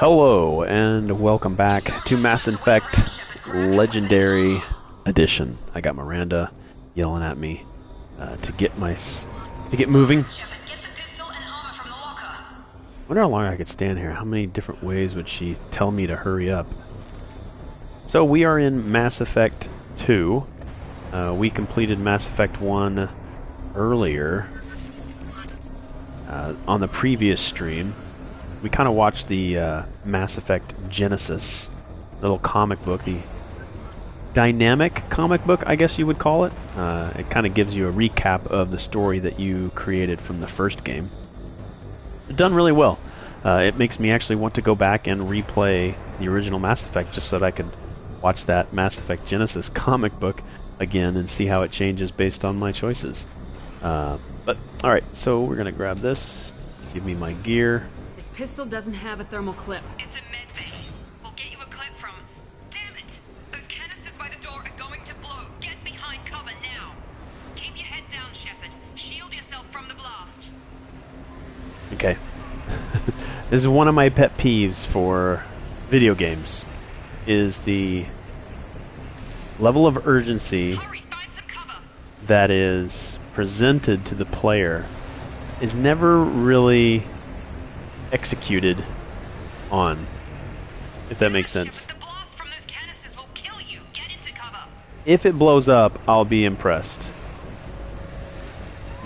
Hello and welcome back to Mass Effect Legendary Edition. I got Miranda yelling at me to get moving. Wonder how long I could stand here. How many different ways would she tell me to hurry up? So we are in Mass Effect 2. We completed Mass Effect 1 earlier on the previous stream. We kind of watched the Mass Effect Genesis little comic book, the dynamic comic book, I guess you would call it. It kind of gives you a recap of the story that you created from the first game. Done really well. It makes me actually want to go back and replay the original Mass Effect just so that I could watch that Mass Effect Genesis comic book again and see how it changes based on my choices. But alright, so we're going to grab this, give me my gear. This pistol doesn't have a thermal clip. It's a med bay. We'll get you a clip from... Damn it! Those canisters by the door are going to blow. Get behind cover now. Keep your head down, Shepard. Shield yourself from the blast. Okay. This is one of my pet peeves for video games, is the level of urgency that is presented to the player is never really executed on, if that makes sense. The blast from those canisters will kill you. Get into cover. If it blows up, I'll be impressed.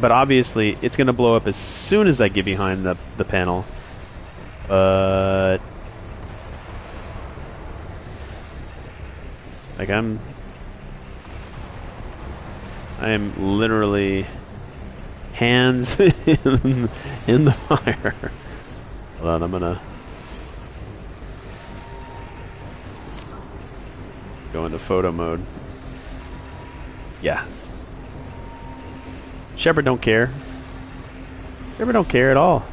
But obviously, it's going to blow up as soon as I get behind the panel. But... like, I am literally hands in the fire. Hold on, I'm gonna go into photo mode. Yeah. Shepard don't care. Shepard don't care at all.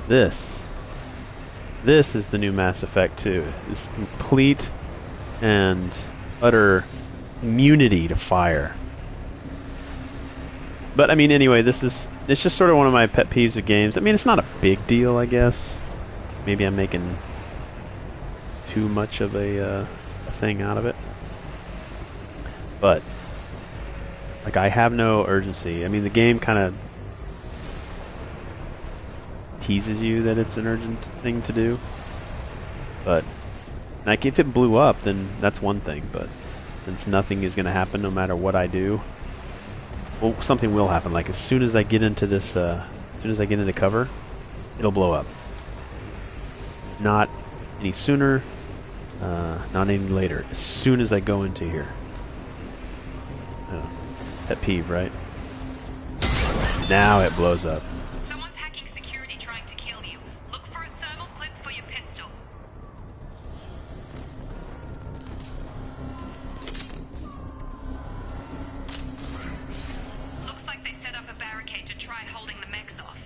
This is the new Mass Effect 2. It's complete and utter immunity to fire. But I mean, anyway, it's just sort of one of my pet peeves of games. I mean, it's not a big deal, I guess. Maybe I'm making too much of a thing out of it. But like, I have no urgency. I mean, the game kind of teases you that it's an urgent thing to do. But like, if it blew up, then that's one thing. But since nothing is going to happen no matter what I do, well, something will happen. Like, as soon as I get into this, as soon as I get into cover, it'll blow up. Not any sooner, not any later. As soon as I go into here. Pet peeve, right? Now it blows up. Someone's hacking security trying to kill you. Look for a thermal clip for your pistol. Looks like they set up a barricade to try holding the mechs off.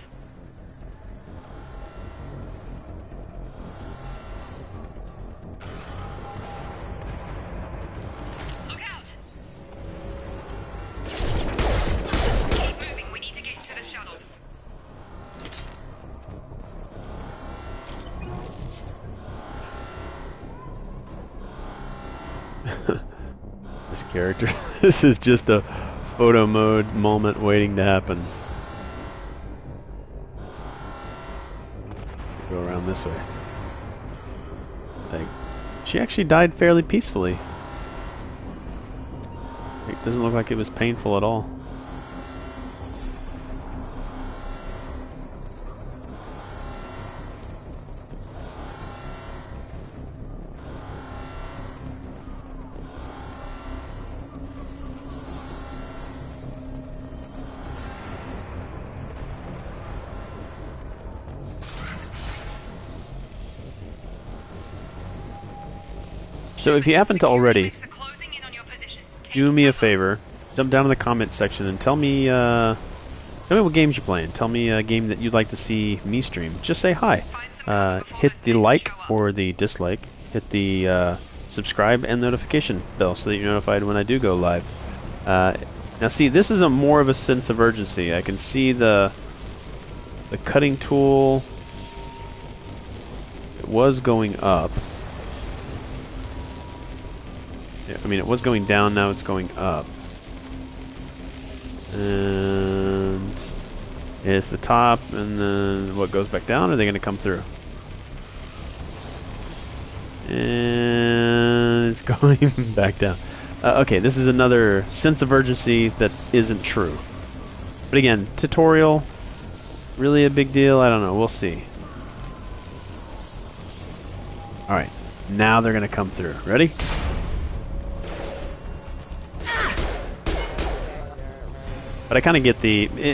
Look out! Keep moving, we need to get to the shuttles. This character. This is just a photo mode moment waiting to happen. Go around this way. Like, she actually died fairly peacefully. It doesn't look like it was painful at all. So if you happen to already, do me a favor, jump down in the comments section and tell me what games you're playing. Tell me a game that you'd like to see me stream. Just say hi. Hit the like or the dislike. Hit the subscribe and notification bell so that you're notified when I do go live. Now see, this is a more of a sense of urgency. I can see the cutting tool It was going up. I mean, it was going down, now it's going up. And it's the top, and then what goes back down? Are they going to come through? And it's going back down. Okay, this is another sense of urgency that isn't true. But again, tutorial, really a big deal? I don't know, we'll see. Alright, now they're going to come through. Ready? But I kind of get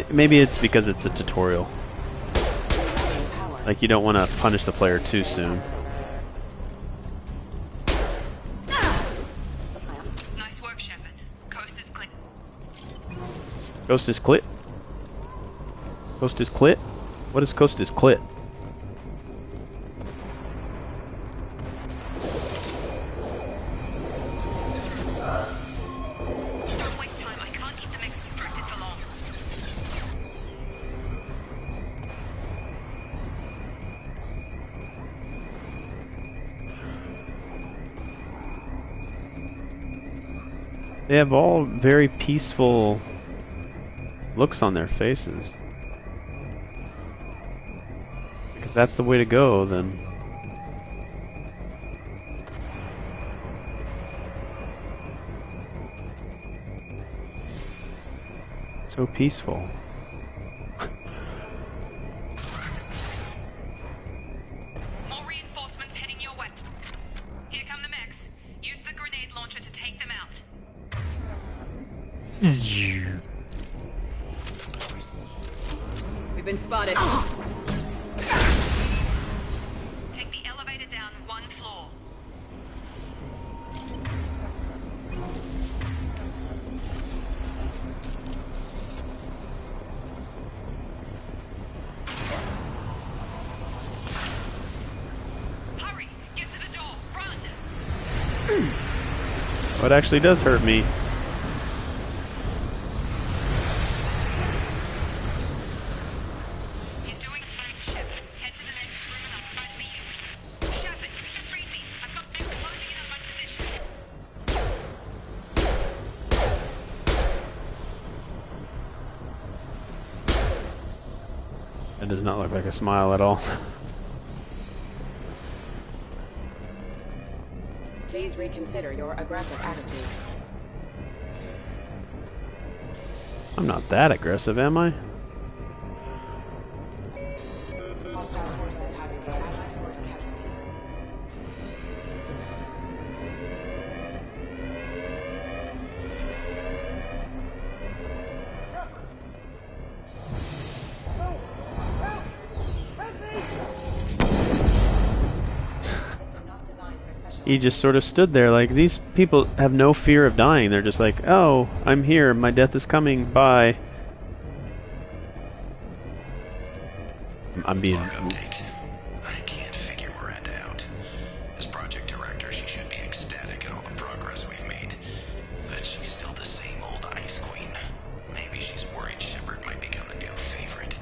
maybe it's because it's a tutorial. Like, you don't want to punish the player too soon. Nice work, Shepard. Coast is clear. Coast is clit? Coast is clit? What is coast is clit? Don't waste time. I can't keep the mix distracted for long. They have all very peaceful looks on their faces. If that's the way to go, then... So peaceful. More reinforcements heading your way. Here come the mechs. Use the grenade launcher to take them out. We've been spotted. Take the elevator down one floor. Hurry! Get to the door! Run! Oh, it actually does hurt me. You're doing fine, Shep. Head to the next room and I'll try to meet you. Shepard, read me. I've got them closing in on my position. That does not look like a smile at all. Please reconsider your aggressive attitude. I'm not that aggressive, am I? Hostile forces having an Allied force casualty. System not designed for special. He just sort of stood there like, these people have no fear of dying. They're just like, oh, I'm here, my death is coming, bye. I'm being... Log update. I can't figure Miranda out. As project director, she should be ecstatic at all the progress we've made. But she's still the same old Ice Queen. Maybe she's worried Shepard might become the new favorite.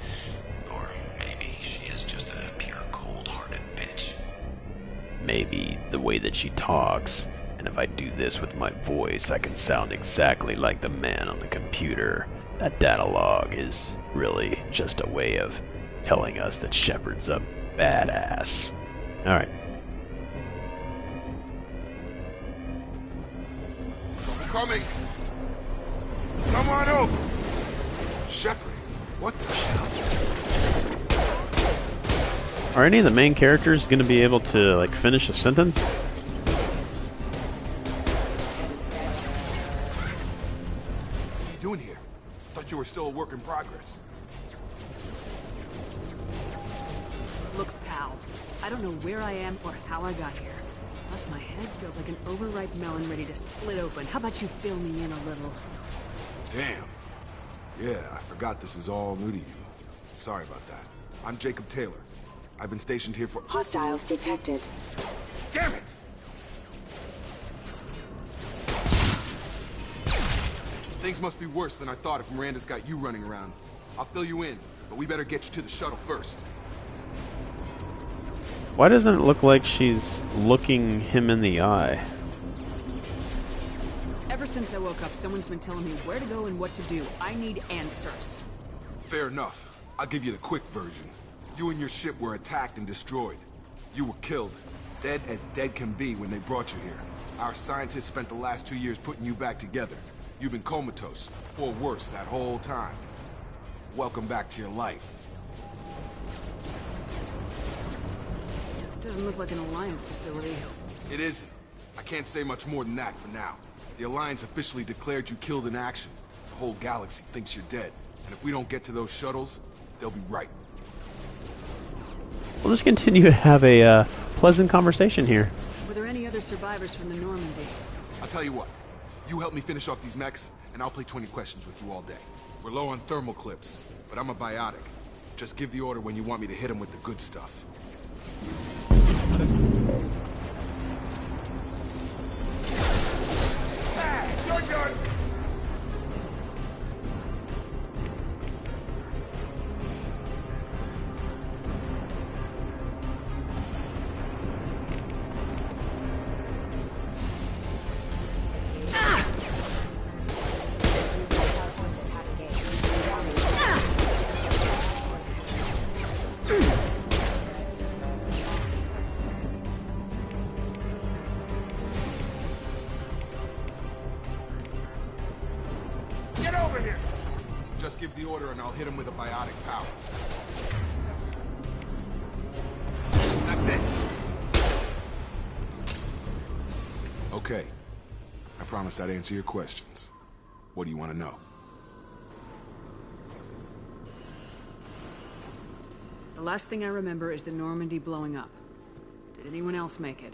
Or maybe she is just a pure cold-hearted bitch. Maybe the way that she talks, and if I do this with my voice, I can sound exactly like the man on the computer. That data log is really just a way of telling us that Shepard's a badass. Alright. Coming! Come on over! Shepard, what the hell? Are any of the main characters going to be able to, like, finish a sentence? What are you doing here? Thought you were still a work in progress. Look, pal. I don't know where I am or how I got here. Plus, my head feels like an overripe melon ready to split open. How about you fill me in a little? Damn. Yeah, I forgot this is all new to you. Sorry about that. I'm Jacob Taylor. I've been stationed here for... Hostiles detected. Damn it! Things must be worse than I thought if Miranda's got you running around. I'll fill you in, but we better get you to the shuttle first. Why doesn't it look like she's looking him in the eye? Ever since I woke up, someone's been telling me where to go and what to do. I need answers. Fair enough. I'll give you the quick version. You and your ship were attacked and destroyed. You were killed. Dead as dead can be when they brought you here. Our scientists spent the last 2 years putting you back together. You've been comatose, or worse, that whole time. Welcome back to your life. This doesn't look like an Alliance facility. It isn't. I can't say much more than that for now. The Alliance officially declared you killed in action. The whole galaxy thinks you're dead. And if we don't get to those shuttles, they'll be right. We'll just continue to have a pleasant conversation here. Were there any other survivors from the Normandy? I'll tell you what. You help me finish off these mechs, and I'll play 20 questions with you all day. We're low on thermal clips, but I'm a biotic. Just give the order when you want me to hit them with the good stuff. You're good! Get over here! Just give the order and I'll hit him with a biotic power. That's it. Okay. I promised I'd answer your questions. What do you want to know? The last thing I remember is the Normandy blowing up. Did anyone else make it?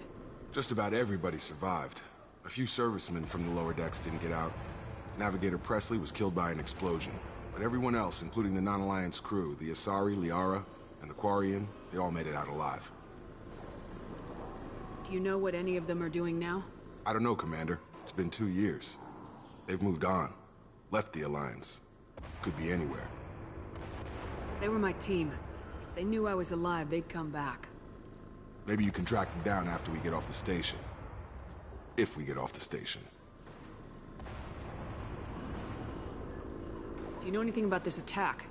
Just about everybody survived. A few servicemen from the lower decks didn't get out. Navigator Presley was killed by an explosion. But everyone else, including the non-Alliance crew, the Asari, Liara, and the Quarian, they all made it out alive. Do you know what any of them are doing now? I don't know, Commander. It's been 2 years. They've moved on. Left the Alliance. Could be anywhere. They were my team. If they knew I was alive, they'd come back. Maybe you can track them down after we get off the station. If we get off the station. Do you know anything about this attack?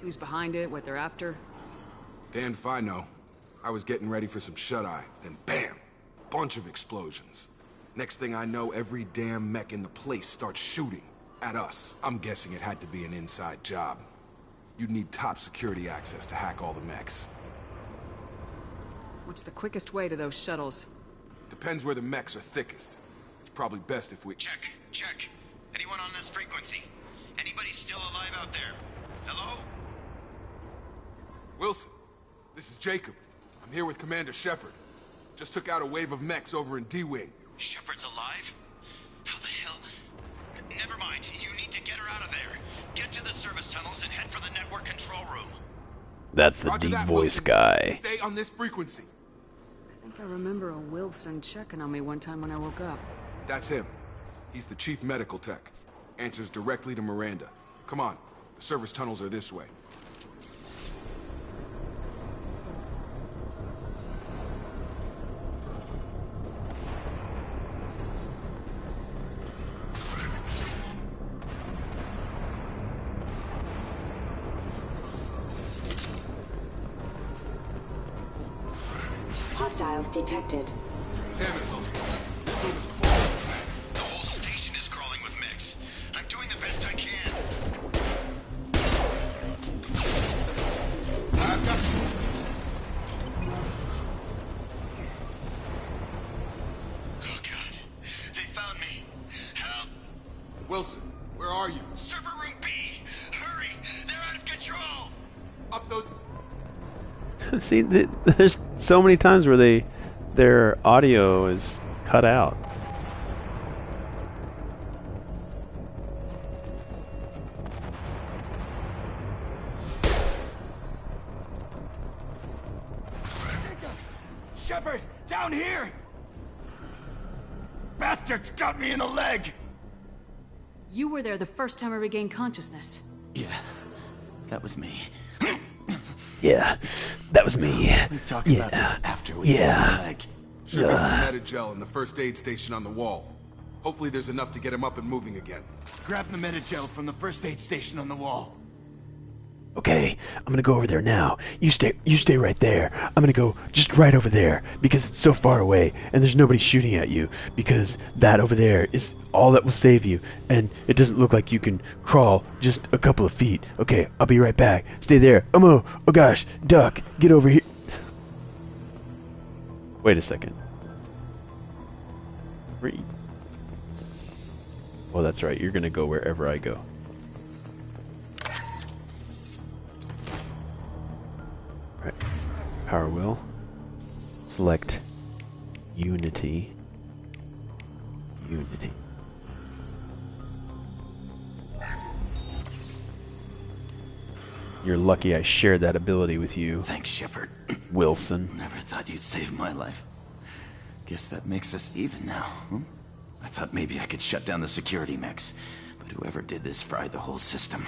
Who's behind it, what they're after? Damned if I know. I was getting ready for some shut-eye, then bam! Bunch of explosions. Next thing I know, every damn mech in the place starts shooting. At us. I'm guessing it had to be an inside job. You'd need top security access to hack all the mechs. What's the quickest way to those shuttles? Depends where the mechs are thickest. It's probably best if we... Check, check. Anyone on this frequency? Anybody still alive out there? Hello? Wilson, this is Jacob. I'm here with Commander Shepard. Just took out a wave of mechs over in D-Wing. Shepard's alive? How the hell? Never mind. You need to get her out of there. Get to the service tunnels and head for the network control room. That's the Roger deep that, voice Wilson. guy. Stay on this frequency. I think I remember a Wilson checking on me one time when I woke up. That's him. He's the chief medical tech. Answers directly to Miranda. Come on. The service tunnels are this way. Hostiles detected. Damn it, Wilson. This room is crawling with mechs. The whole station is crawling with mechs. I'm doing the best I can. I've got you. Oh god. They found me. Help. Wilson, where are you? Server room B. Hurry. They're out of control. Up those... See, there's so many times where their audio is cut out. Shepard, down here! Bastards got me in the leg! You were there the first time I regained consciousness. Yeah, that was me. Yeah, that was me. We talk about this after we fix my leg. Should be some Metagel in the first aid station on the wall. Hopefully there's enough to get him up and moving again. Grab the Metagel from the first aid station on the wall. Okay, I'm gonna go over there now. You stay right there. I'm gonna go just right over there because it's so far away and there's nobody shooting at you because that over there is all that will save you and it doesn't look like you can crawl just a couple of feet. Okay, I'll be right back. Stay there. Oh gosh, duck, get over here. Wait a second. Oh, that's right. You're gonna go wherever I go. Right. Power wheel. Select Unity. Unity. You're lucky I shared that ability with you, Thanks, Shepard. Wilson. Never thought you'd save my life. Guess that makes us even now, huh? I thought maybe I could shut down the security mechs, but whoever did this fried the whole system.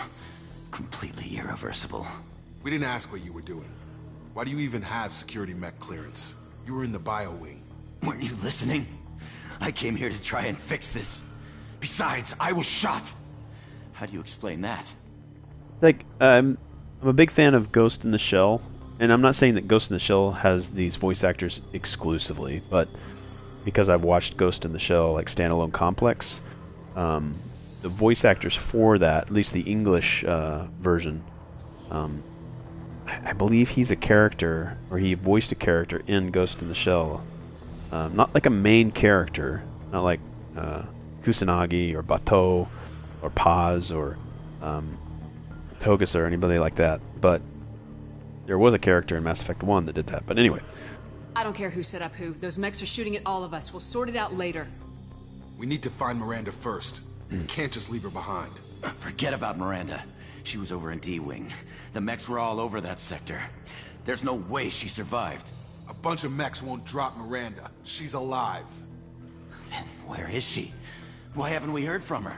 Completely irreversible. We didn't ask what you were doing. Why do you even have security mech clearance? You were in the bio wing. Weren't you listening? I came here to try and fix this. Besides, I was shot. How do you explain that? Like, I'm a big fan of Ghost in the Shell, and I'm not saying that Ghost in the Shell has these voice actors exclusively, but because I've watched Ghost in the Shell, like Standalone Complex, the voice actors for that, at least the English version, I believe he's a character, or he voiced a character in Ghost in the Shell. Not like a main character, not like Kusanagi or Batou or Paz or Togus or anybody like that, but there was a character in Mass Effect 1 that did that. But anyway. I don't care who set up who. Those mechs are shooting at all of us. We'll sort it out later. We need to find Miranda first. We can't just leave her behind. Forget about Miranda. She was over in D-Wing. The mechs were all over that sector. There's no way she survived. A bunch of mechs won't drop Miranda. She's alive. Then where is she? Why haven't we heard from her?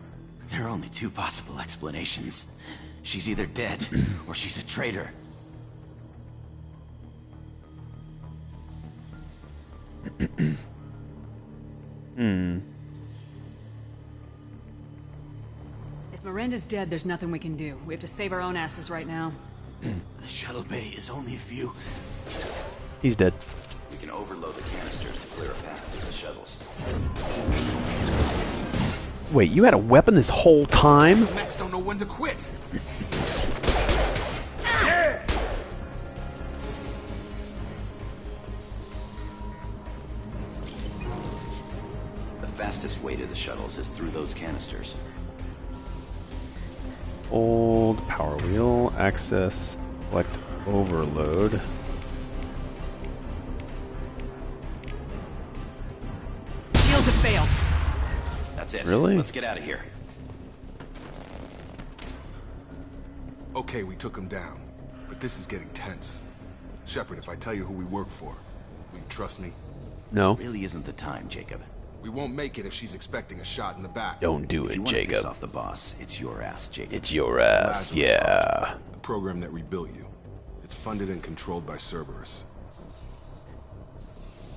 There are only two possible explanations. She's either dead, or she's a traitor. If Miranda's dead, there's nothing we can do. We have to save our own asses right now. The shuttle bay is only a few. He's dead. We can overload the canisters to clear a path to the shuttles. Wait, you had a weapon this whole time? Mechs don't know when to quit. The fastest way to the shuttles is through those canisters. Old power wheel, access, select overload. Shields have failed. That's it. Really? Let's get out of here. Okay, we took him down. But this is getting tense. Shepard, if I tell you who we work for, will you trust me? No. This really isn't the time, Jacob. We won't make it if she's expecting a shot in the back. Don't do If you it, want to piss Jacob. off the boss, it's your ass, Jacob. It's your ass, Lazarus yeah. Project, the program that rebuilt you. It's funded and controlled by Cerberus.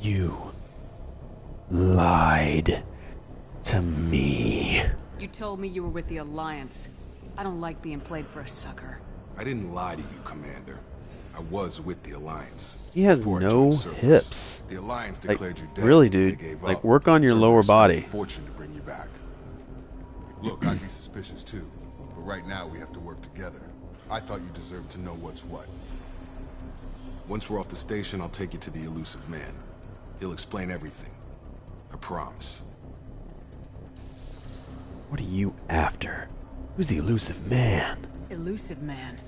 You lied to me. You told me you were with the Alliance. I don't like being played for a sucker. I didn't lie to you, Commander. I was with the Alliance. He has Before I no joined Cerberus, hips. The Alliance Like, declared you dead. really, They dude. gave Like, up. work on your Cerberus lower spent body. a fortune to bring you back. Look, I'd be suspicious too, but right now we have to work together. I thought you deserved to know what's what. Once we're off the station, I'll take you to the elusive man. He'll explain everything. I promise. What are you after? Who's the elusive man? Elusive man.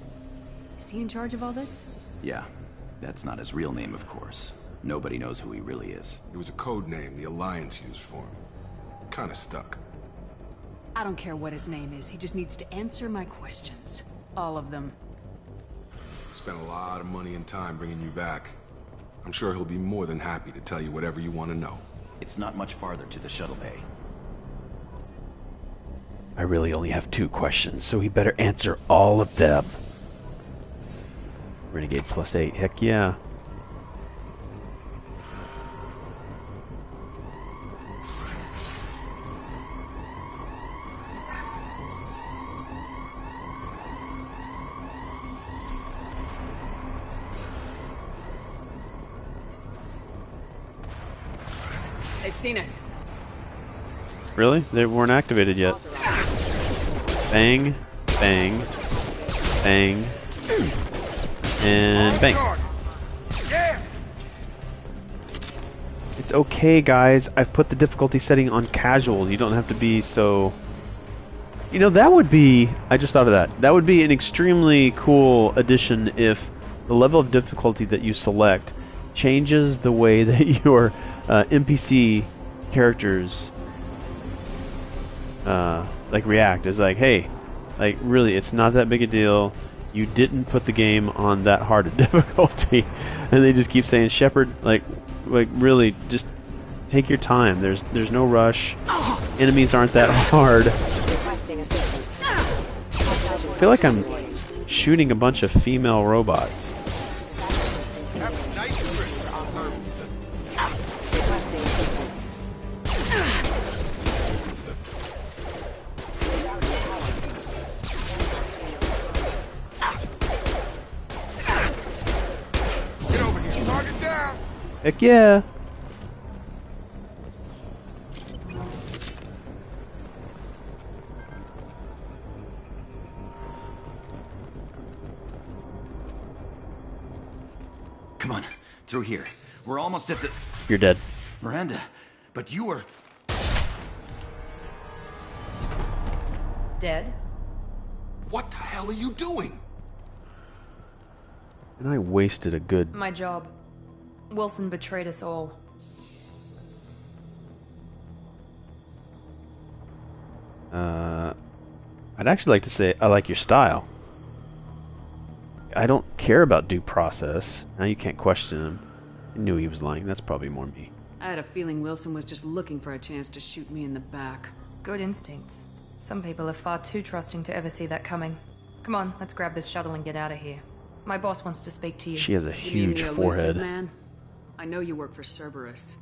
Is he in charge of all this? Yeah, that's not his real name, of course. Nobody knows who he really is. It was a code name the Alliance used for him. Kinda stuck. I don't care what his name is. He just needs to answer my questions. All of them. Spent a lot of money and time bringing you back. I'm sure he'll be more than happy to tell you whatever you want to know. It's not much farther to the shuttle bay. I really only have 2 questions, so he better answer all of them. Renegade +8. Heck yeah. They've seen us. Really? They weren't activated yet. Bang, bang, bang, and bang. It's okay, guys. I've put the difficulty setting on casual. You don't have to be so... You know, that would be... I just thought of that. That would be an extremely cool addition if the level of difficulty that you select changes the way that your NPC characters like react. It's like, hey, like really, it's not that big a deal. You didn't put the game on that hard a difficulty, and they just keep saying, Shepard, like really, just take your time. There's no rush. Enemies aren't that hard. I feel like I'm shooting a bunch of female robots. Heck yeah! Come on, through here. We're almost at the... You're dead. Miranda, but you were... Dead? What the hell are you doing? And I wasted a good... My job. Wilson betrayed us all. I'd actually like to say I like your style. I don't care about due process. Now you can't question him. I knew he was lying. That's probably more me. I had a feeling Wilson was just looking for a chance to shoot me in the back. Good instincts. Some people are far too trusting to ever see that coming. Come on, let's grab this shuttle and get out of here. My boss wants to speak to you. She has a You mean huge the elusive forehead. man? I know you work for Cerberus.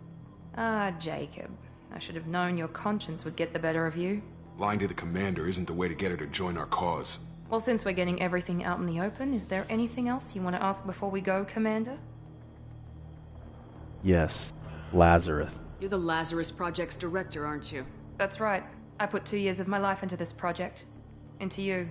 Ah, Jacob. I should have known your conscience would get the better of you. Lying to the commander isn't the way to get her to join our cause. Well, since we're getting everything out in the open, is there anything else you want to ask before we go, Commander? Yes, Lazarus. You're the Lazarus Project's director, aren't you? That's right. I put 2 years of my life into this project. Into you.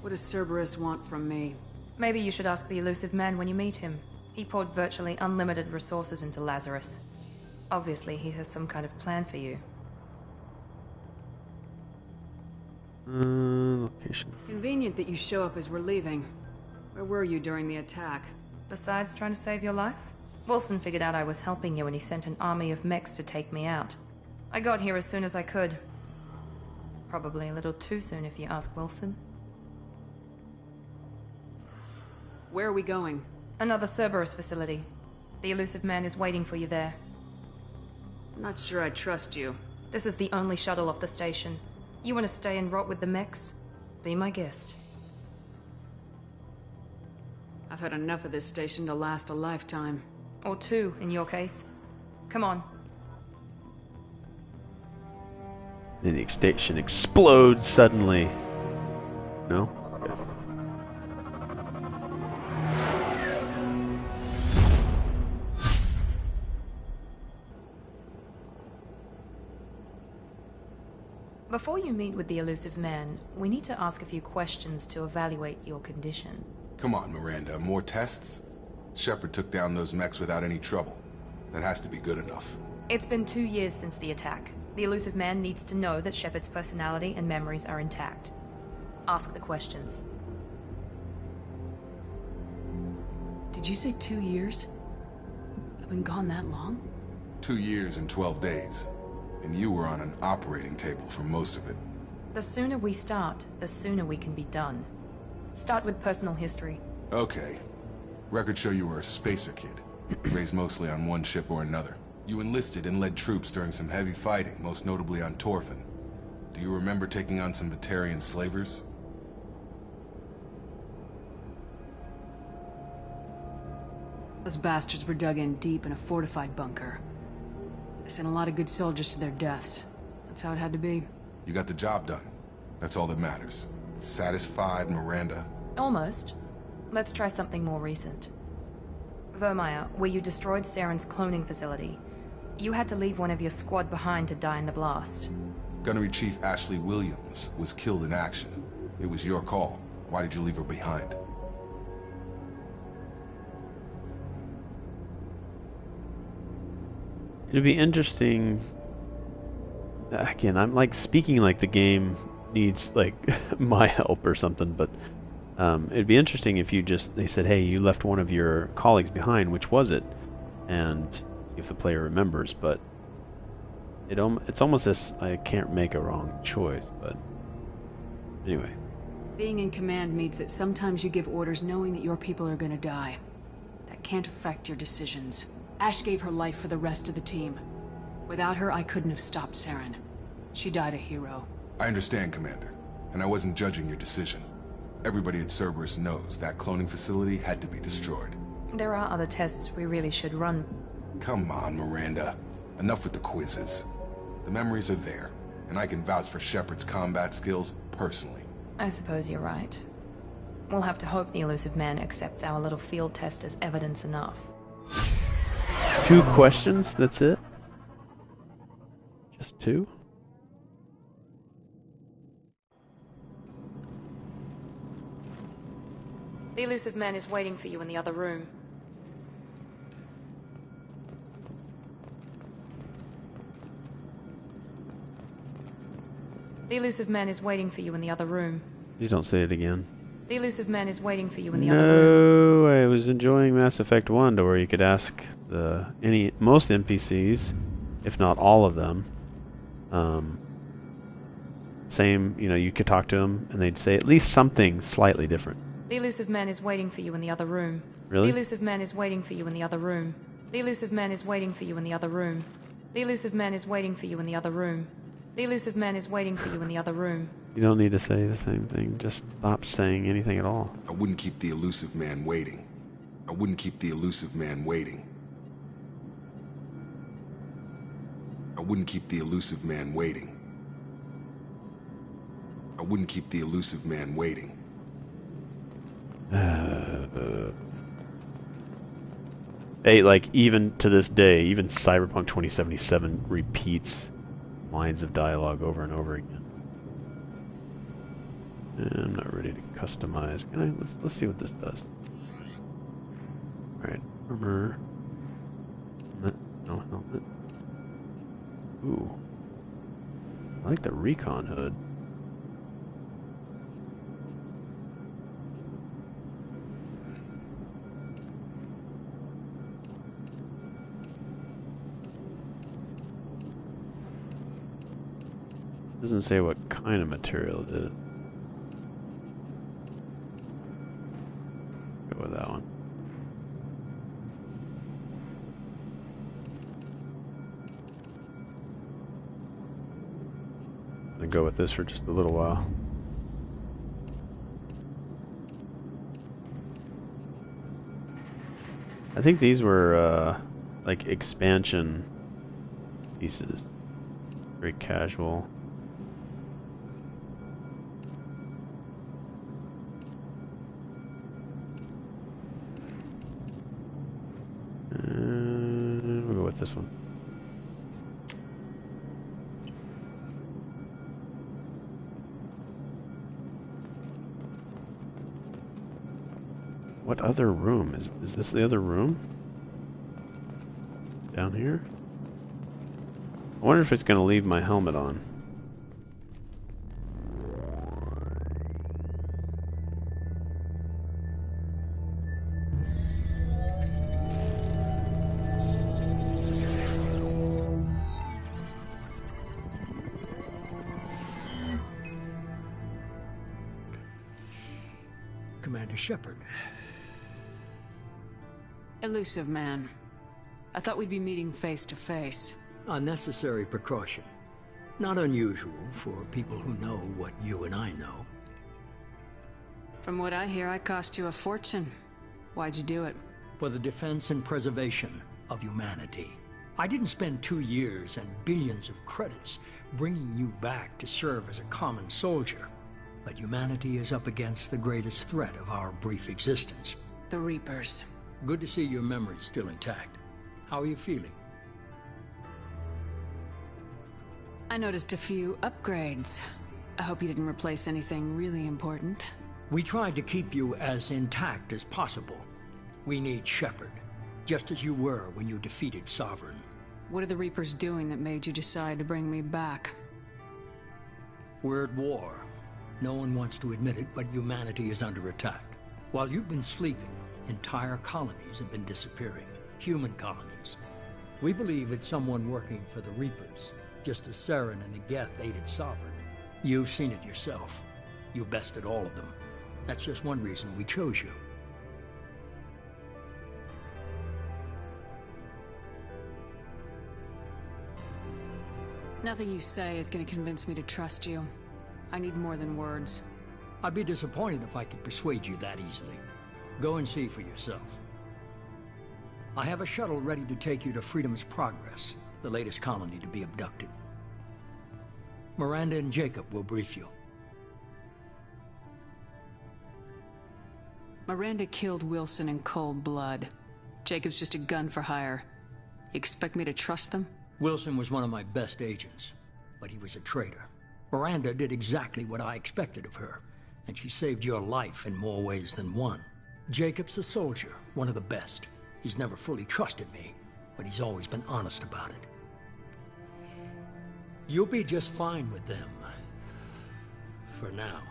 What does Cerberus want from me? Maybe you should ask the elusive man when you meet him. He poured virtually unlimited resources into Lazarus. Obviously, he has some kind of plan for you. Location. Convenient that you show up as we're leaving. Where were you during the attack? Besides trying to save your life, Wilson figured out I was helping you and he sent an army of mechs to take me out. I got here as soon as I could. Probably a little too soon if you ask Wilson. Where are we going? Another Cerberus facility. The elusive man is waiting for you there. I'm not sure I trust you. This is the only shuttle off the station. You want to stay and rot with the mechs? Be my guest. I've had enough of this station to last a lifetime. Or 2, in your case. Come on. Then the station explodes suddenly. No? Okay. Before you meet with the elusive man, we need to ask a few questions to evaluate your condition. Come on, Miranda, more tests? Shepard took down those mechs without any trouble. That has to be good enough. It's been 2 years since the attack. The elusive man needs to know that Shepard's personality and memories are intact. Ask the questions. Did you say 2 years? I've been gone that long? 2 years and 12 days. And you were on an operating table for most of it. The sooner we start, the sooner we can be done. Start with personal history. Okay. Records show you were a spacer kid. Raised mostly on one ship or another. You enlisted and led troops during some heavy fighting, most notably on Torfin. Do you remember taking on some Batarian slavers? Those bastards were dug in deep in a fortified bunker. They sent a lot of good soldiers to their deaths. That's how it had to be. You got the job done. That's all that matters. Satisfied, Miranda? Almost. Let's try something more recent. Vermeer, where you destroyed Saren's cloning facility, you had to leave one of your squad behind to die in the blast. Gunnery Chief Ashley Williams was killed in action. It was your call. Why did you leave her behind? It'd be interesting. Again, I'm like speaking like the game needs like my help or something, but it'd be interesting if they said, hey, you left one of your colleagues behind, which was it? And see if the player remembers, but it's almost as I can't make a wrong choice, but anyway. Being in command means that sometimes you give orders knowing that your people are gonna die. That can't affect your decisions. Ash gave her life for the rest of the team. Without her, I couldn't have stopped Saren. She died a hero. I understand, Commander, and I wasn't judging your decision. Everybody at Cerberus knows that cloning facility had to be destroyed. There are other tests we really should run. Come on, Miranda. Enough with the quizzes. The memories are there, and I can vouch for Shepard's combat skills personally. I suppose you're right. We'll have to hope the Elusive Man accepts our little field test as evidence enough. 2 questions? That's it? Just 2? The Elusive Man is waiting for you in the other room. The Elusive Man is waiting for you in the other room. Please don't say it again. The Elusive Man is waiting for you in the other room. No, I was enjoying Mass Effect 1 to where you could ask most NPCs, if not all of them. Same, you could talk to them and they'd say at least something slightly different. The Elusive Man is waiting for you in the other room. Really? The Elusive Man is waiting for you in the other room. The Elusive Man is waiting for you in the other room. The Elusive Man is waiting for you in the other room. The Elusive Man is waiting for you in the other room. You don't need to say the same thing. Just stop saying anything at all. I wouldn't keep the Elusive Man waiting. I wouldn't keep the Elusive Man waiting. I wouldn't keep the Elusive Man waiting. I wouldn't keep the Elusive Man waiting. Hey, like, even to this day, even Cyberpunk 2077 repeats lines of dialogue over and over again. And I'm not ready to customize. Let's see what this does. Alright, armor. Helmet. No helmet. Ooh. I like the recon hood. Doesn't say what kind of material it is. Go with that one. And go with this for just a little while. I think these were like expansion pieces. Very casual. We'll go with this one. What other room? Is this the other room? Down here? I wonder if it's going to leave my helmet on. Commander Shepard. Elusive Man. I thought we'd be meeting face to face. Unnecessary precaution. Not unusual for people who know what you and I know. From what I hear, I cost you a fortune. Why'd you do it? for the defense and preservation of humanity. I didn't spend 2 years and billions of credits bringing you back to serve as a common soldier, but humanity is up against the greatest threat of our brief existence. The Reapers. Good to see your memory's still intact. How are you feeling? I noticed a few upgrades. I hope you didn't replace anything really important. We tried to keep you as intact as possible. We need Shepard, just as you were when you defeated Sovereign. What are the Reapers doing that made you decide to bring me back? We're at war. No one wants to admit it, but humanity is under attack. While you've been sleeping, entire colonies have been disappearing. Human colonies. We believe it's someone working for the Reapers, just as Saren and the Geth aided Sovereign. You've seen it yourself. You bested all of them. That's just one reason we chose you. Nothing you say is going to convince me to trust you. I need more than words. I'd be disappointed if I could persuade you that easily. Go and see for yourself. I have a shuttle ready to take you to Freedom's Progress, the latest colony to be abducted. Miranda and Jacob will brief you. Miranda killed Wilson in cold blood. Jacob's just a gun for hire. You expect me to trust them? Wilson was one of my best agents, but he was a traitor. Miranda did exactly what I expected of her, and she saved your life in more ways than one. Jacob's a soldier, one of the best. He's never fully trusted me, but he's always been honest about it. You'll be just fine with them. For now.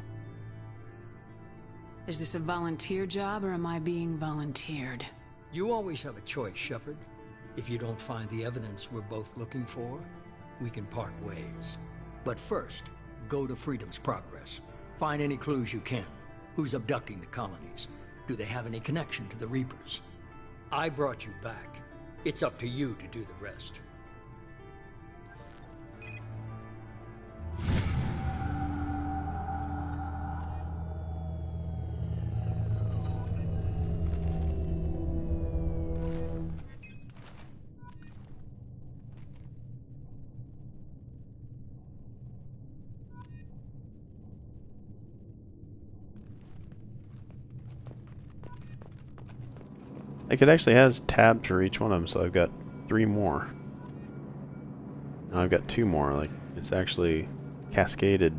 Is this a volunteer job, or am I being volunteered? You always have a choice, Shepard. If you don't find the evidence we're both looking for, we can part ways. But first, go to Freedom's Progress. Find any clues you can. Who's abducting the colonies? Do they have any connection to the Reapers? I brought you back. It's up to you to do the rest. Like, it actually has tabs for each one of them, so I've got 3 more. Now I've got 2 more. Like, it's actually cascaded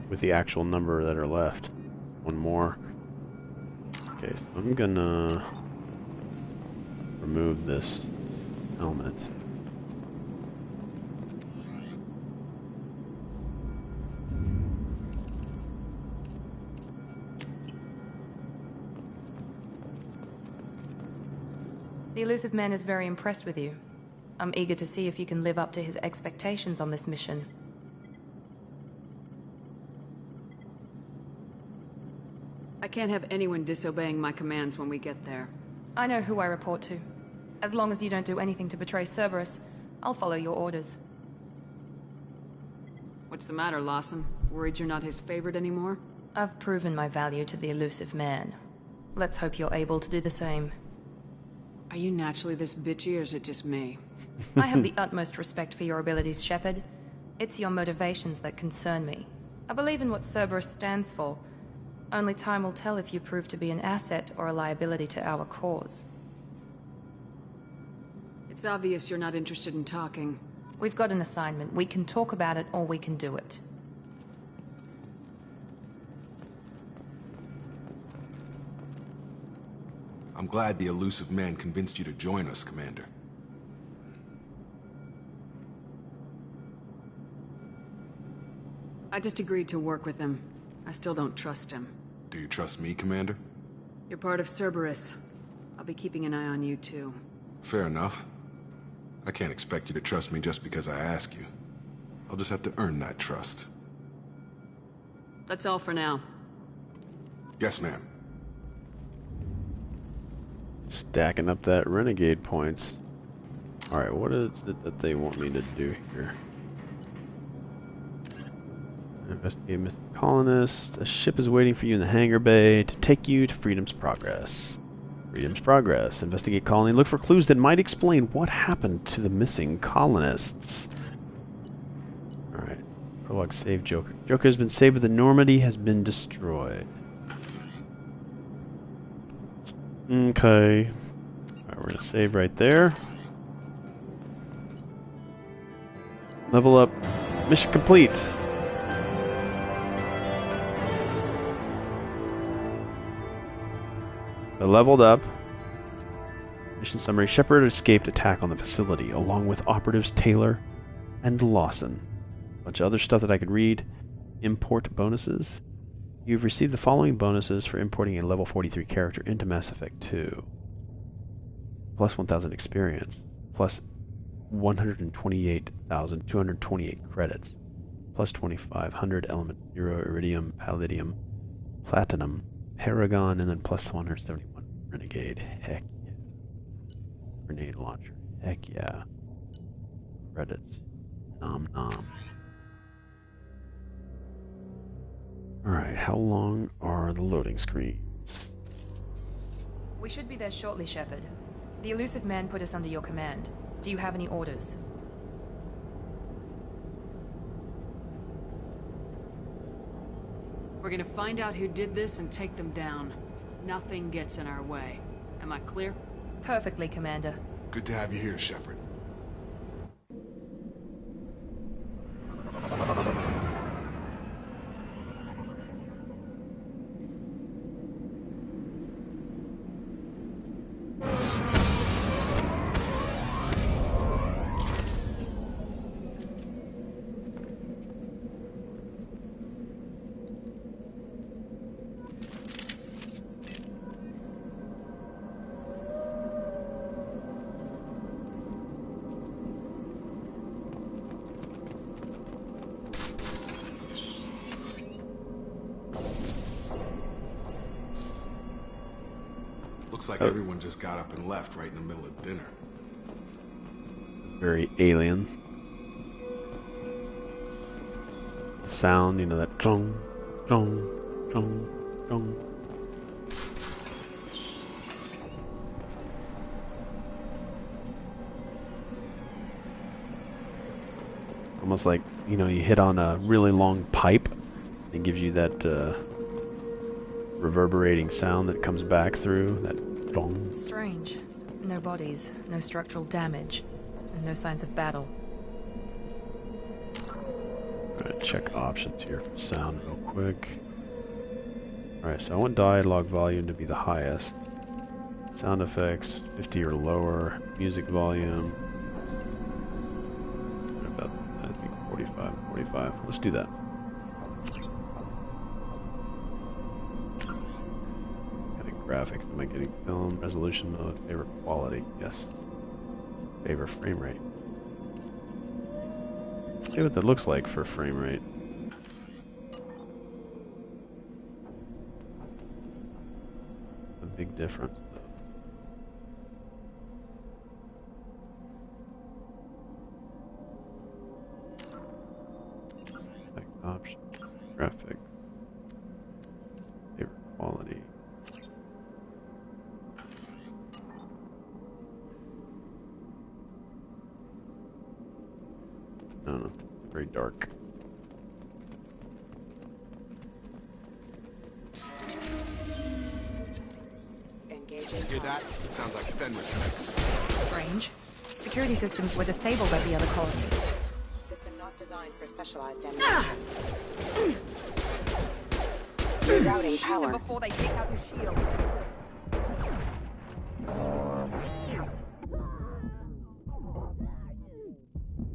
with the actual number that are left. 1 more. Okay, so I'm gonna remove this helmet. The elusive man is very impressed with you. I'm eager to see if you can live up to his expectations on this mission. I can't have anyone disobeying my commands when we get there. I know who I report to. As long as you don't do anything to betray Cerberus, I'll follow your orders. What's the matter, Lawson? Worried you're not his favorite anymore? I've proven my value to the elusive man. Let's hope you're able to do the same. Are you naturally this bitchy, or is it just me? I have the utmost respect for your abilities, Shepard. It's your motivations that concern me. I believe in what Cerberus stands for. Only time will tell if you prove to be an asset or a liability to our cause. It's obvious you're not interested in talking. We've got an assignment. We can talk about it, or we can do it. I'm glad the elusive man convinced you to join us, Commander. I just agreed to work with him. I still don't trust him. Do you trust me, Commander? You're part of Cerberus. I'll be keeping an eye on you, too. Fair enough. I can't expect you to trust me just because I ask you. I'll just have to earn that trust. That's all for now. Yes, ma'am. Stacking up that renegade points. Alright, what is it that they want me to do here? Investigate missing colonists. A ship is waiting for you in the hangar bay to take you to Freedom's Progress. Freedom's Progress. Investigate colony and look for clues that might explain what happened to the missing colonists. Alright. Prologue save Joker. Joker has been saved, but the Normandy has been destroyed. Okay. Alright, we're gonna save right there. Level up. Mission complete. So leveled up. Mission summary. Shepard escaped attack on the facility, along with operatives Taylor and Lawson. A bunch of other stuff that I could read. Import bonuses. You've received the following bonuses for importing a level 43 character into Mass Effect 2. Plus 1,000 experience. Plus 128,228 credits. Plus 2,500 element 0 iridium, palladium, platinum, paragon, and then plus 171 renegade. Heck yeah. Grenade launcher. Heck yeah. Credits. Nom nom. Alright, how long are the loading screens? We should be there shortly, Shepard. The elusive man put us under your command. Do you have any orders? We're gonna find out who did this and take them down. Nothing gets in our way. Am I clear? Perfectly, Commander. Good to have you here, Shepard. Looks like everyone just got up and left right in the middle of dinner. Very alien. Sound, you know, that dong, dong, dong, dong. Almost like, you know, you hit on a really long pipe. It gives you that reverberating sound that comes back through, that dong. Strange. No bodies, no structural damage, and no signs of battle. Alright, check options here for sound real quick. Alright, so I want dialogue volume to be the highest. Sound effects, 50 or lower. Music volume. What about, I think 45. Let's do that. Graphics, am I getting film, resolution mode, favorite quality, yes. Favorite frame rate. See what that looks like for frame rate. A big difference though. Select option, graphics, favorite quality. No, very dark. Engaging. Hear that? Sounds like Fenris mix. Strange. Security systems were disabled at the other colonies. System not designed for specialized ammunition. Rerouting power. Before they take out his shield.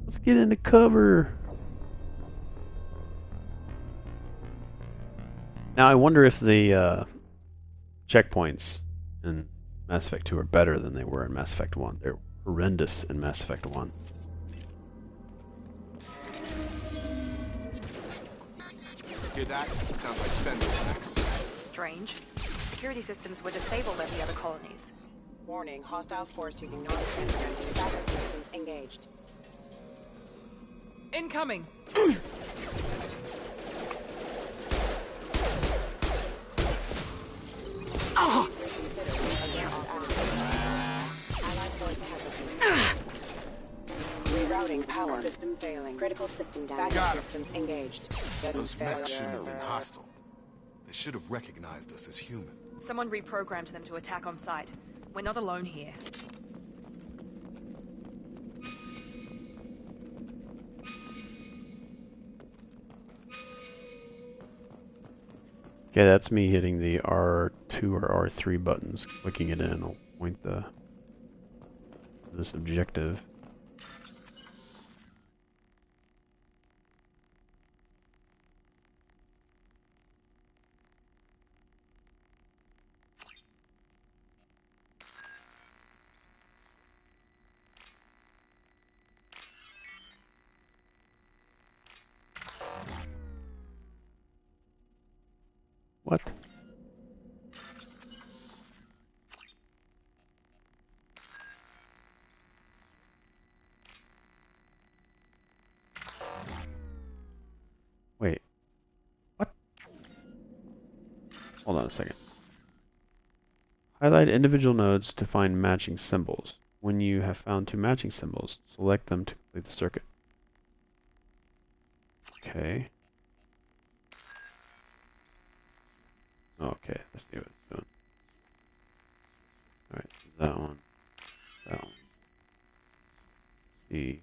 Let's get into cover. Now I wonder if the checkpoints in Mass Effect 2 are better than they were in Mass Effect 1. They're horrendous in Mass Effect 1. Hear that? Sounds like Fenris mix. Strange. Security systems were disabled at the other colonies. Warning, hostile force using non-standard backup systems engaged. Incoming! Reconsider against Rerouting power. System failing. Critical system damage. Got him. Systems engaged. Those mechs shouldn't have been hostile. They should have recognized us as human. Someone reprogrammed them to attack on sight. We're not alone here. Okay, that's me hitting the R2 or R3 buttons, clicking it in. I'll point this objective. What? Wait. What? Hold on a second. Highlight individual nodes to find matching symbols. When you have found two matching symbols, select them to complete the circuit. Okay. Okay, let's see what it's doing. Alright, that one. That one. See.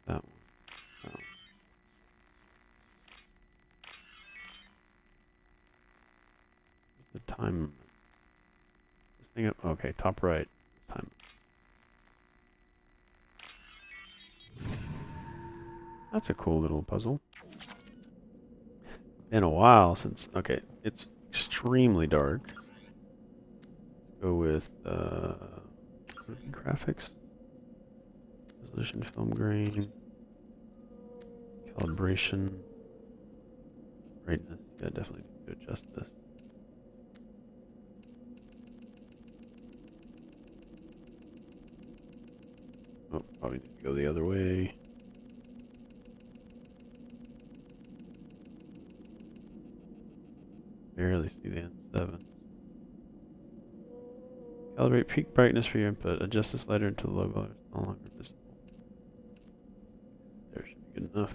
That one. That one. The time. This thing up. Okay, top right. Time. That's a cool little puzzle. Been a while since. Okay, it's extremely dark. Let's go with graphics, resolution, film grain, calibration, brightness. Yeah, definitely need to adjust this. Oh, probably need to go the other way. Barely see the N7. Calibrate peak brightness for your input. Adjust the slider until the logo is no longer visible. There should be good enough.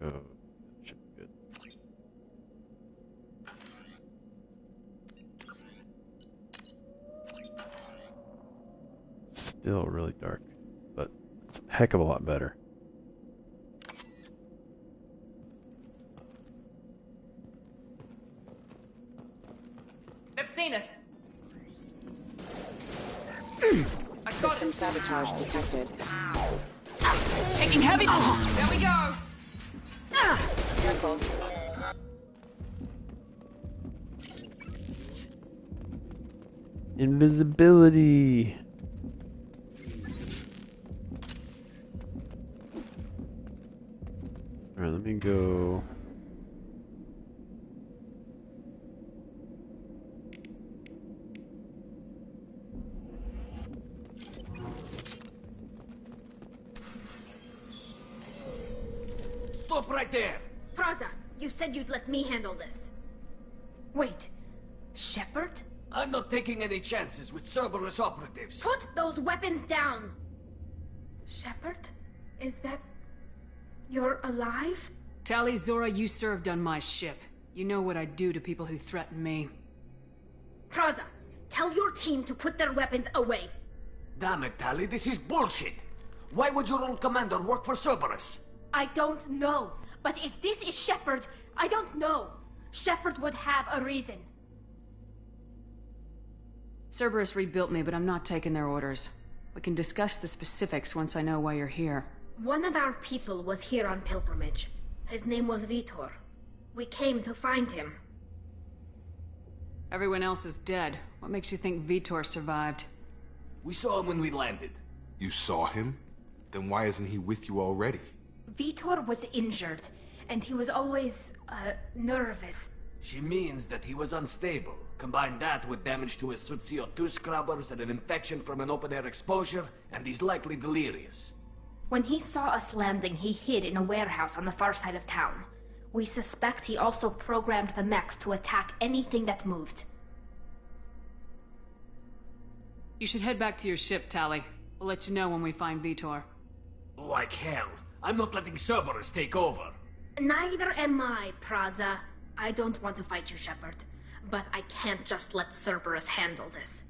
Go. Should be good. Still really dark, but it's a heck of a lot better. They've seen us. System sabotage detected. Taking heavy. There we go. Careful. Invisibility. Alright, let me go. Stop right there! Praza, you said you'd let me handle this. Wait, Shepard? I'm not taking any chances with Cerberus operatives. Put those weapons down! Shepard? Is that... you're alive? Tali Zora, you served on my ship. You know what I do to people who threaten me. Praza, tell your team to put their weapons away. Damn it, Tali, this is bullshit! Why would your own commander work for Cerberus? I don't know. But if this is Shepard, I don't know. Shepard would have a reason. Cerberus rebuilt me, but I'm not taking their orders. We can discuss the specifics once I know why you're here. One of our people was here on pilgrimage. His name was Vitor. We came to find him. Everyone else is dead. What makes you think Vitor survived? We saw him when we landed. You saw him? Then why isn't he with you already? Vitor was injured, and he was always, nervous. She means that he was unstable. Combine that with damage to his CO2 scrubbers and an infection from an open-air exposure, and he's likely delirious. When he saw us landing, he hid in a warehouse on the far side of town. We suspect he also programmed the mechs to attack anything that moved. You should head back to your ship, Tali. We'll let you know when we find Vitor. Like hell. I'm not letting Cerberus take over. Neither am I, Praza. I don't want to fight you, Shepard. But I can't just let Cerberus handle this.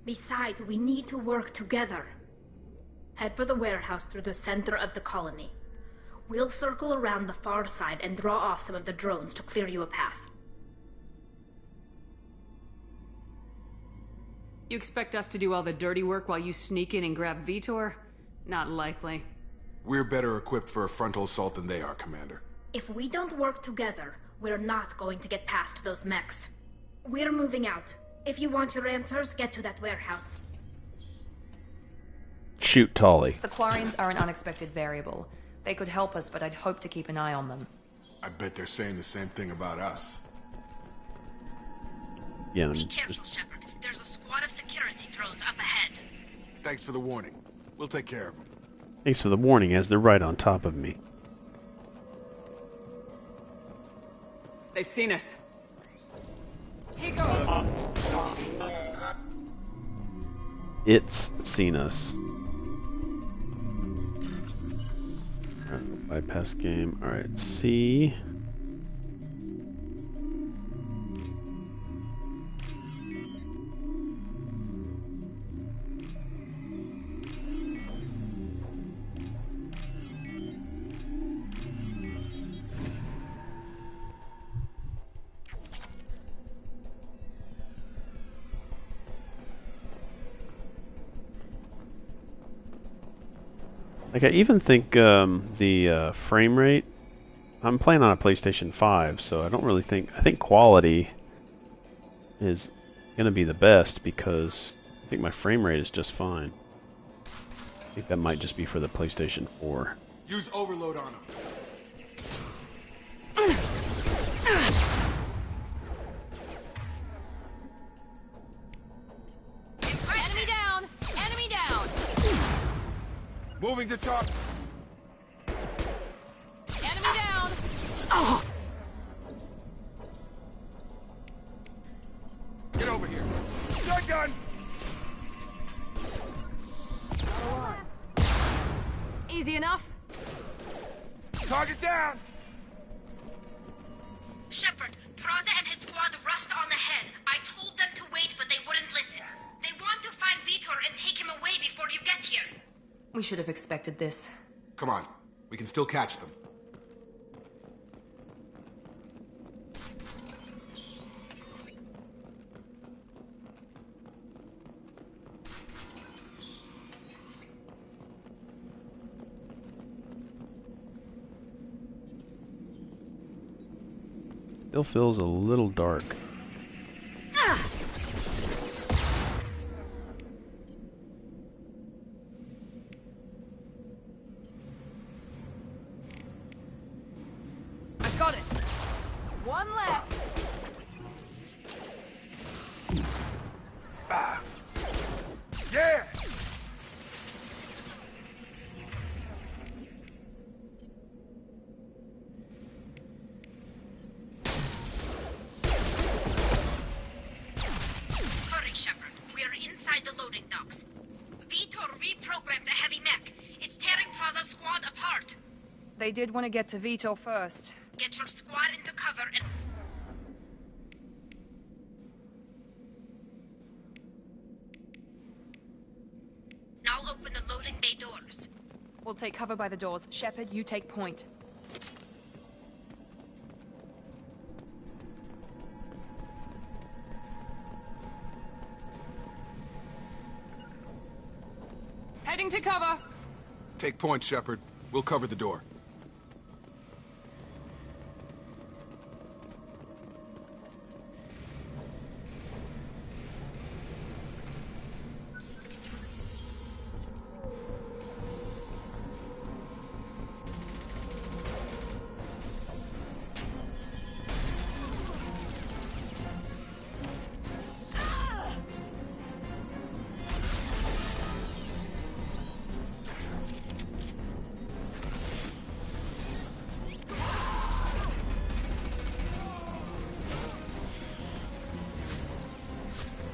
Besides, we need to work together. Head for the warehouse through the center of the colony. We'll circle around the far side and draw off some of the drones to clear you a path. You expect us to do all the dirty work while you sneak in and grab Vitor? Not likely. We're better equipped for a frontal assault than they are, Commander. If we don't work together, we're not going to get past those mechs. We're moving out. If you want your answers, get to that warehouse. Shoot Tali. The Quarians are an unexpected variable. They could help us, but I'd hope to keep an eye on them. I bet they're saying the same thing about us. Yeah. Be careful, Shepard. There's a squad of security drones up ahead. Thanks for the warning. We'll take care of them. Thanks for the warning, as they're right on top of me. They've seen us. He goes. It's seen us. Alright, bypass game. Alright, C. Like, I even think the frame rate, I'm playing on a PlayStation 5, so I don't really think, I think quality is going to be the best because I think my frame rate is just fine. I think that might just be for the PlayStation 4. Use overload on them. Enemy down! Enemy down! Moving to top. Enemy down! Get over here. Shotgun! Easy enough. Target down! Shepard, Praza and his squad rushed on ahead. I told them to wait, but they wouldn't listen. They want to find Vitor and take him away before you get here. We should have expected this. Come on. We can still catch them. Still feels a little dark. I've got it. One left. Yeah! Hurry, Shepard. We are inside the loading docks. Vitor reprogrammed a heavy mech. It's tearing Praza's squad apart. They did want to get to Vitor first. Get your squad into cover and... Now open the loading bay doors. We'll take cover by the doors. Shepard, you take point. Heading to cover. Take point, Shepard. We'll cover the door.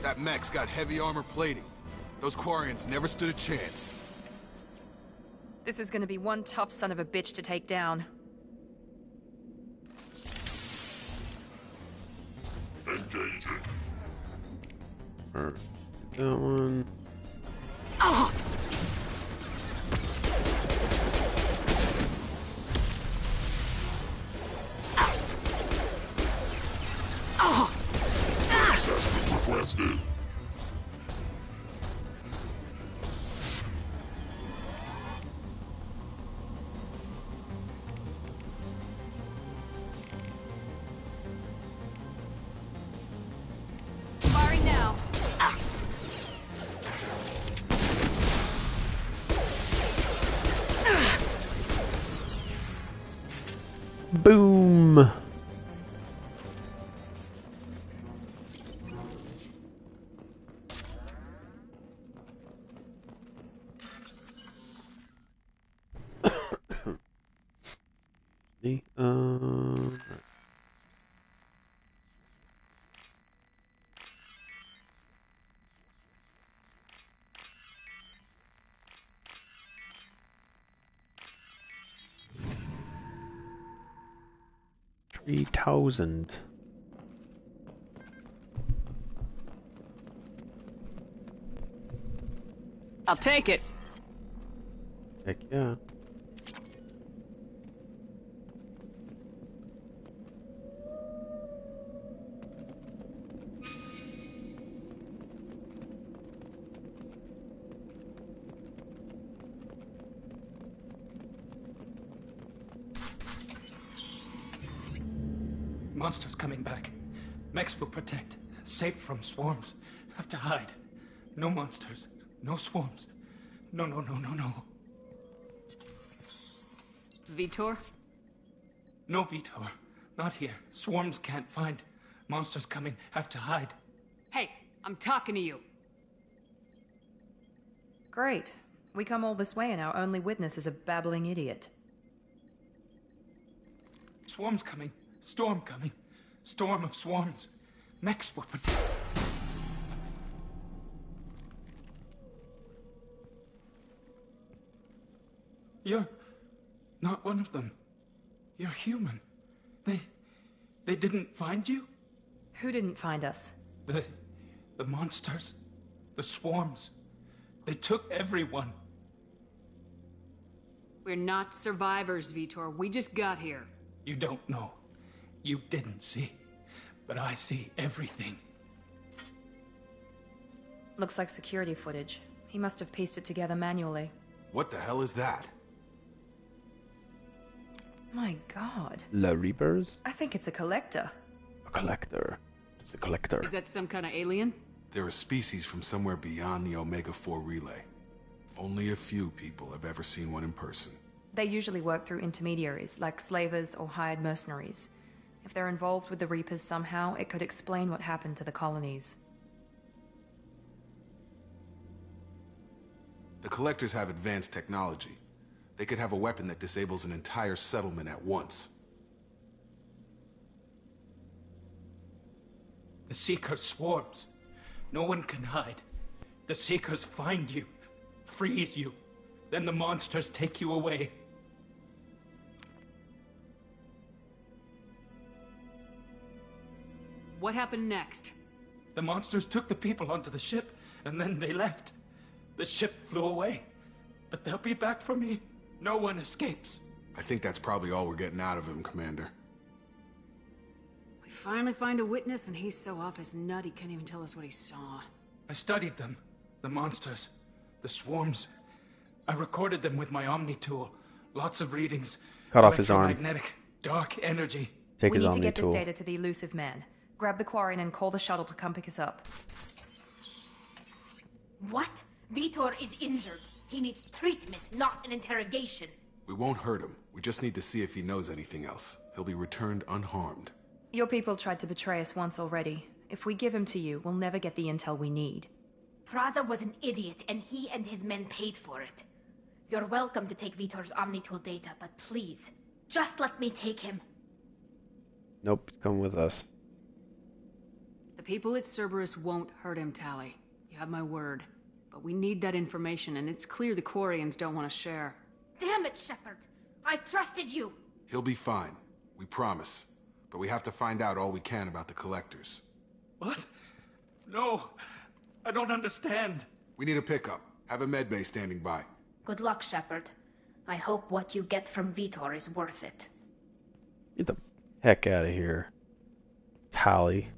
That mech's got heavy armor plating. Those Quarians never stood a chance. This is gonna be one tough son of a bitch to take down. Engaging. Alright, that one. Oh! Assessment requested. Firing now. Boom! See, 3,000. I'll take it. Heck yeah. Monsters coming back. Mechs will protect. Safe from swarms. Have to hide. No monsters. No swarms. No. Vitor? No Vitor. Not here. Swarms can't find. Monsters coming. Have to hide. Hey, I'm talking to you. Great. We come all this way and our only witness is a babbling idiot. Swarms coming. Storm coming. Storm of swarms. Mechs will protect. You're not one of them. You're human. They didn't find you? Who didn't find us? The monsters. The swarms. They took everyone. We're not survivors, Vitor. We just got here. You don't know. You didn't see. But I see everything. Looks like security footage. He must have pieced it together manually. What the hell is that? My god. La Reapers? I think it's a collector. A collector. It's a collector. Is that some kind of alien? They're a species from somewhere beyond the Omega-4 relay. Only a few people have ever seen one in person. They usually work through intermediaries, like slavers or hired mercenaries. If they're involved with the Reapers somehow, it could explain what happened to the colonies. The Collectors have advanced technology. They could have a weapon that disables an entire settlement at once. The Seeker swarms. No one can hide. The Seekers find you, freeze you, then the monsters take you away. What happened next? The monsters took the people onto the ship, and then they left. The ship flew away. But they'll be back for me. No one escapes. I think that's probably all we're getting out of him, Commander. We finally find a witness, and he's so off his nut he can't even tell us what he saw. I studied them. The monsters. The swarms. I recorded them with my Omni tool. Lots of readings. Cut off his arm. Electromagnetic, dark energy. Take we his need to Omni get tool. this data to the elusive man. Grab the Quarian and call the shuttle to come pick us up. What? Vitor is injured. He needs treatment, not an interrogation. We won't hurt him. We just need to see if he knows anything else. He'll be returned unharmed. Your people tried to betray us once already. If we give him to you, we'll never get the intel we need. Praza was an idiot, and he and his men paid for it. You're welcome to take Vitor's Omnitool data, but please, just let me take him. Nope, come with us. The people at Cerberus won't hurt him, Tali. You have my word. But we need that information, and it's clear the Quarians don't want to share. Damn it, Shepard! I trusted you! He'll be fine. We promise. But we have to find out all we can about the Collectors. What? No, I don't understand. We need a pickup. Have a medbay standing by. Good luck, Shepard. I hope what you get from Vitor is worth it. Get the heck out of here, Tali.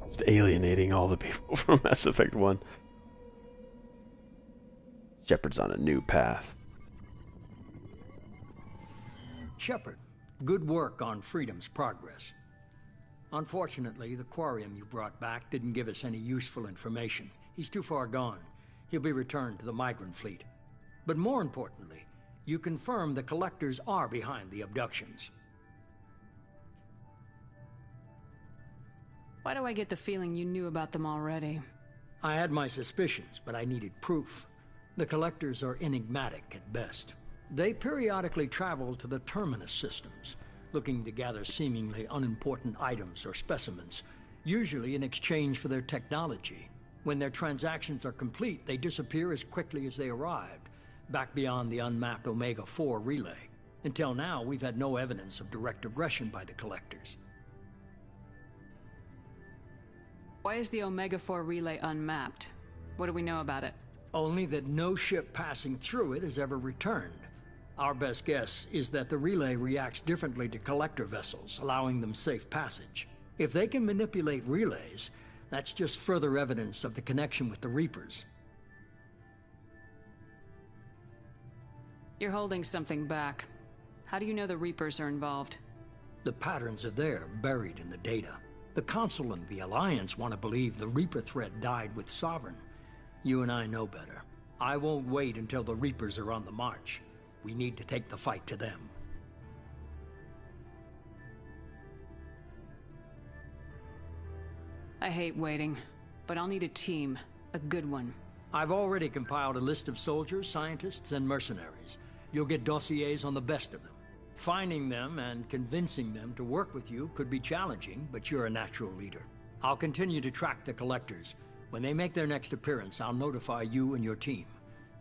Just alienating all the people from Mass Effect 1. Shepard's on a new path. Shepard, good work on Freedom's progress. Unfortunately, the Quarium you brought back didn't give us any useful information. He's too far gone. He'll be returned to the migrant fleet. But more importantly, you confirmed the Collectors are behind the abductions. Why do I get the feeling you knew about them already? I had my suspicions, but I needed proof. The Collectors are enigmatic at best. They periodically travel to the Terminus systems, looking to gather seemingly unimportant items or specimens, usually in exchange for their technology. When their transactions are complete, they disappear as quickly as they arrived, back beyond the unmapped Omega-4 relay. Until now, we've had no evidence of direct aggression by the Collectors. Why is the Omega-4 relay unmapped? What do we know about it? Only that no ship passing through it has ever returned. Our best guess is that the relay reacts differently to Collector vessels, allowing them safe passage. If they can manipulate relays, that's just further evidence of the connection with the Reapers. You're holding something back. How do you know the Reapers are involved? The patterns are there, buried in the data. The Council and the Alliance want to believe the Reaper threat died with Sovereign. You and I know better. I won't wait until the Reapers are on the march. We need to take the fight to them. I hate waiting, but I'll need a team. A good one. I've already compiled a list of soldiers, scientists, and mercenaries. You'll get dossiers on the best of them. Finding them and convincing them to work with you could be challenging, but you're a natural leader. I'll continue to track the Collectors. When they make their next appearance, I'll notify you and your team.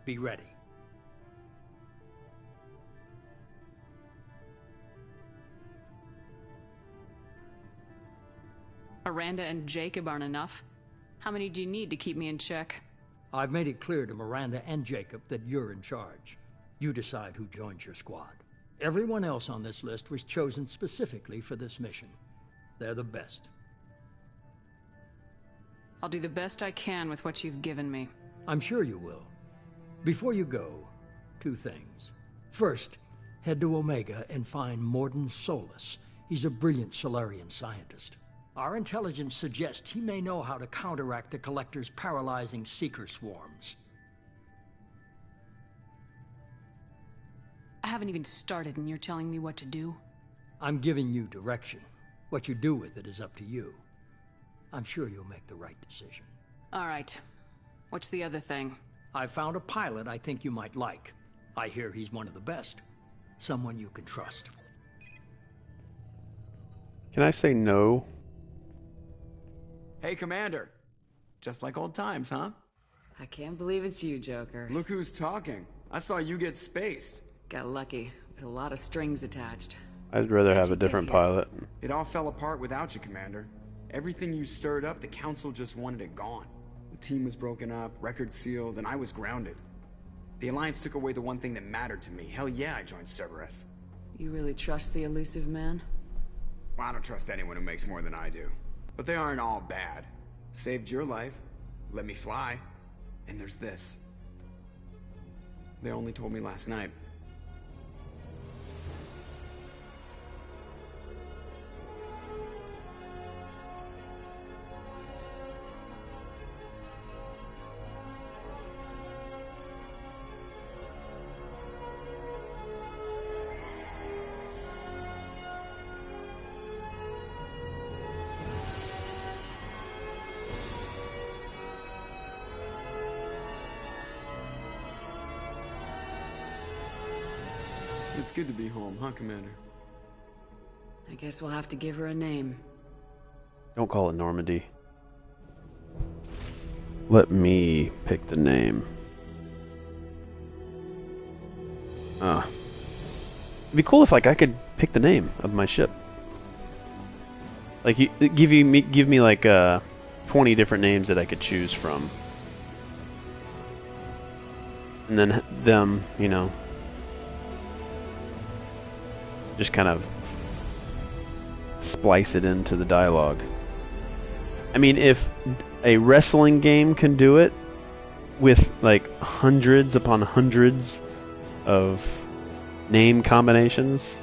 Be ready. Miranda and Jacob aren't enough. How many do you need to keep me in check? I've made it clear to Miranda and Jacob that you're in charge. You decide who joins your squad. Everyone else on this list was chosen specifically for this mission. They're the best. I'll do the best I can with what you've given me. I'm sure you will. Before you go, 2 things. First, head to Omega and find Morden Solus. He's a brilliant Solarian scientist. Our intelligence suggests he may know how to counteract the Collector's paralyzing Seeker swarms. I haven't even started and you're telling me what to do? I'm giving you direction. What you do with it is up to you. I'm sure you'll make the right decision. All right. What's the other thing? I found a pilot I think you might like. I hear he's one of the best. Someone you can trust. Can I say no? Hey, Commander. Just like old times, huh? I can't believe it's you, Joker. Look who's talking. I saw you get spaced. Got lucky, with a lot of strings attached. I'd rather have a different pilot. It all fell apart without you, Commander. Everything you stirred up, the Council just wanted it gone. The team was broken up, record sealed, and I was grounded. The Alliance took away the one thing that mattered to me. Hell yeah, I joined Cerberus. You really trust the elusive man? Well, I don't trust anyone who makes more than I do. But they aren't all bad. Saved your life, let me fly, and there's this. They only told me last night. It's good to be home, huh, Commander? I guess we'll have to give her a name. Don't call it Normandy. Let me pick the name. It'd be cool if like I could pick the name of my ship. Like give me like 20 different names that I could choose from. And then them, you know, just kind of splice it into the dialogue. I mean, if a wrestling game can do it with like hundreds upon hundreds of name combinations,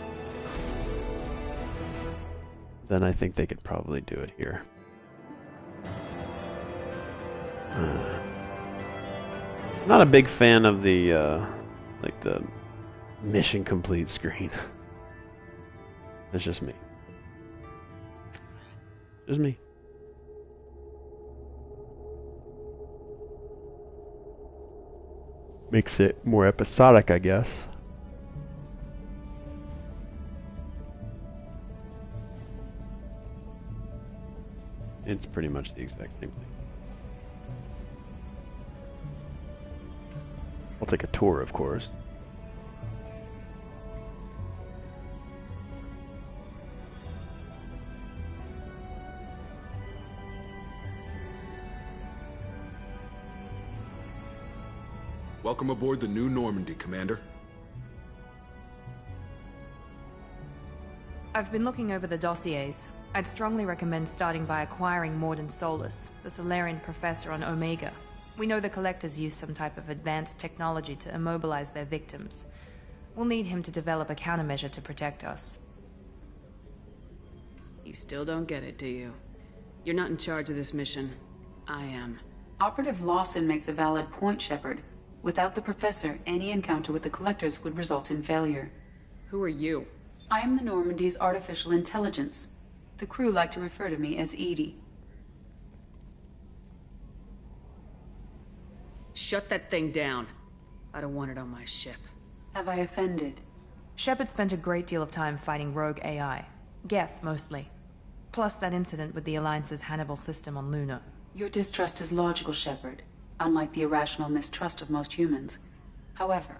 then I think they could probably do it here. I'm not a big fan of the like the mission complete screen. That's just me. Just me. Makes it more episodic, I guess. It's pretty much the exact same thing. I'll take a tour, of course. Welcome aboard the new Normandy, Commander. I've been looking over the dossiers. I'd strongly recommend starting by acquiring Morden Solus, the Solarian professor on Omega. We know the Collectors use some type of advanced technology to immobilize their victims. We'll need him to develop a countermeasure to protect us. You still don't get it, do you? You're not in charge of this mission. I am. Operative Lawson makes a valid point, Shepard. Without the Professor, any encounter with the Collectors would result in failure. Who are you? I am the Normandy's artificial intelligence. The crew like to refer to me as Edie. Shut that thing down. I don't want it on my ship. Have I offended? Shepard spent a great deal of time fighting rogue AI. Geth, mostly. Plus that incident with the Alliance's Hannibal system on Luna. Your distrust is logical, Shepard, unlike the irrational mistrust of most humans. However,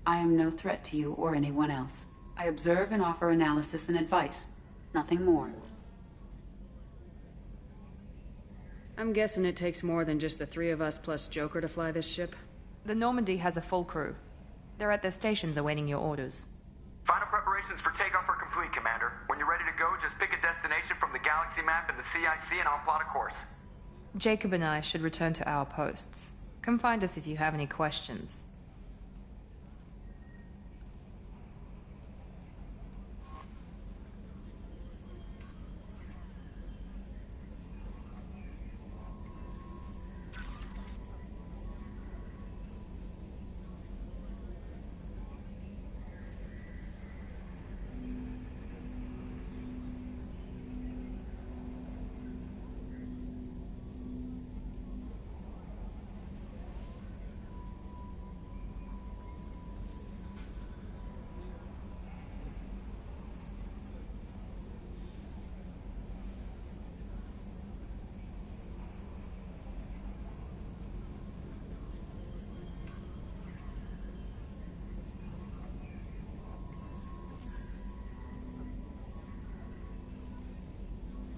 I am no threat to you or anyone else. I observe and offer analysis and advice. Nothing more. I'm guessing it takes more than just the three of us plus Joker to fly this ship? The Normandy has a full crew. They're at their stations awaiting your orders. Final preparations for takeoff are complete, Commander. When you're ready to go, just pick a destination from the galaxy map in the CIC and I'll plot a course. Jacob and I should return to our posts. Come find us if you have any questions.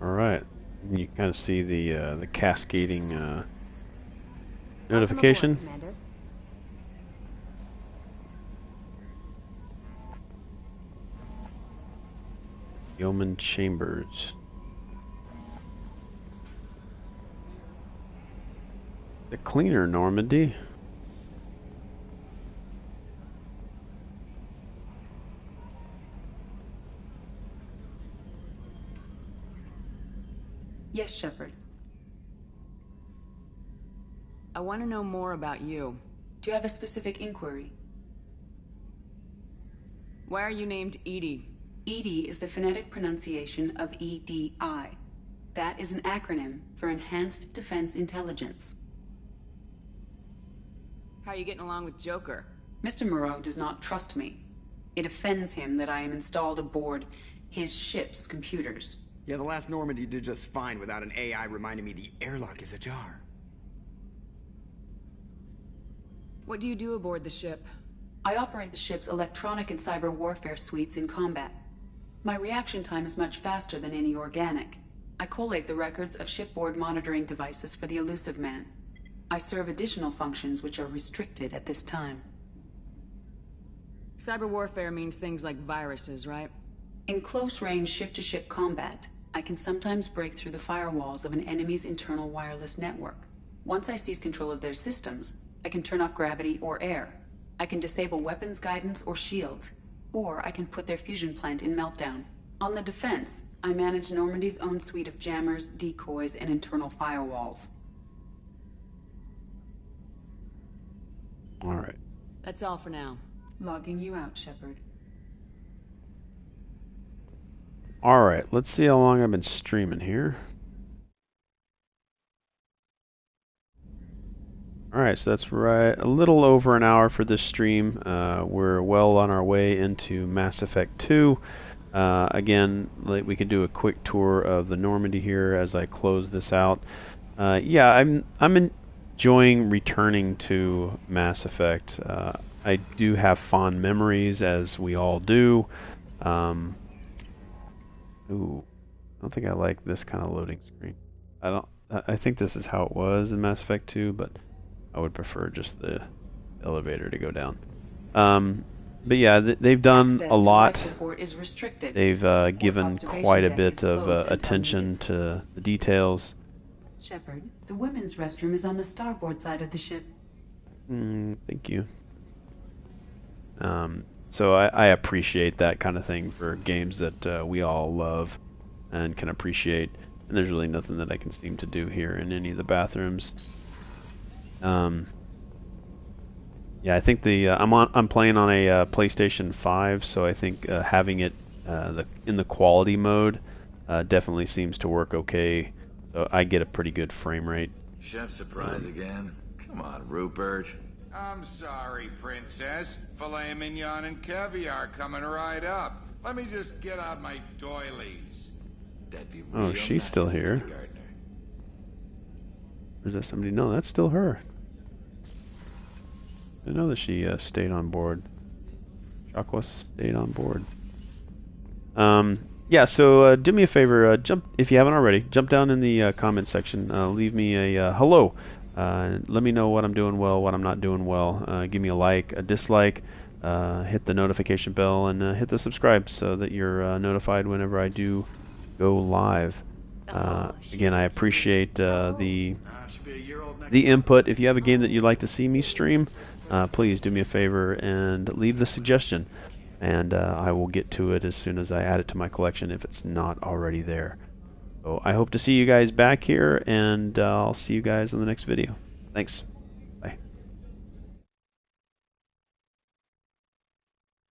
Alright. You kind of see the cascading notification. Yeoman Chambers. The cleaner, Normandy. Yes, Shepard. I want to know more about you. Do you have a specific inquiry? Why are you named Edie? EDI is the phonetic pronunciation of EDI. That is an acronym for Enhanced Defense Intelligence. How are you getting along with Joker? Mr. Moreau does not trust me. It offends him that I am installed aboard his ship's computers. Yeah, the last Normandy did just fine without an AI reminding me the airlock is ajar. What do you do aboard the ship? I operate the ship's electronic and cyber warfare suites in combat. My reaction time is much faster than any organic. I collate the records of shipboard monitoring devices for the Elusive Man. I serve additional functions which are restricted at this time. Cyber warfare means things like viruses, right? In close-range ship-to-ship combat, I can sometimes break through the firewalls of an enemy's internal wireless network. Once I seize control of their systems, I can turn off gravity or air. I can disable weapons guidance or shields, or I can put their fusion plant in meltdown. On the defense, I manage Normandy's own suite of jammers, decoys, and internal firewalls. All right. That's all for now. Logging you out, Shepard. All right. Let's see how long I've been streaming here. Alright, so that's right, a little over an hour for this stream. We're well on our way into Mass Effect 2. Again, we could do a quick tour of the Normandy here as I close this out. Yeah, I'm enjoying returning to Mass Effect. I do have fond memories, as we all do. Ooh, I don't think I like this kind of loading screen. I think this is how it was in Mass Effect 2, but I would prefer just the elevator to go down. But yeah, they've done a lot. Is restricted. They've given quite a bit of attention to the details. Shepard, the women's restroom is on the starboard side of the ship. Thank you. So I appreciate that kind of thing for games that we all love and can appreciate. And there's really nothing that I can seem to do here in any of the bathrooms. Yeah, I think I'm playing on a PlayStation 5, so I think having it in the quality mode definitely seems to work okay. So I get a pretty good frame rate. Chef surprise again? Come on, Rupert. I'm sorry, Princess. Filet mignon and caviar coming right up. Let me just get out my doilies. That'd be Oh, she's still here. Or is that somebody? No, that's still her. I know that she stayed on board. Jaqua stayed on board. Yeah, so do me a favor, jump if you haven't already. Jump down in the comment section. Leave me a hello. Let me know what I'm doing well, what I'm not doing well. Give me a like, a dislike. Hit the notification bell and hit the subscribe so that you're notified whenever I do go live. Again, I appreciate the input. If you have a game that you'd like to see me stream, please do me a favor and leave the suggestion, and I will get to it as soon as I add it to my collection if it's not already there. So I hope to see you guys back here, and I'll see you guys in the next video. Thanks.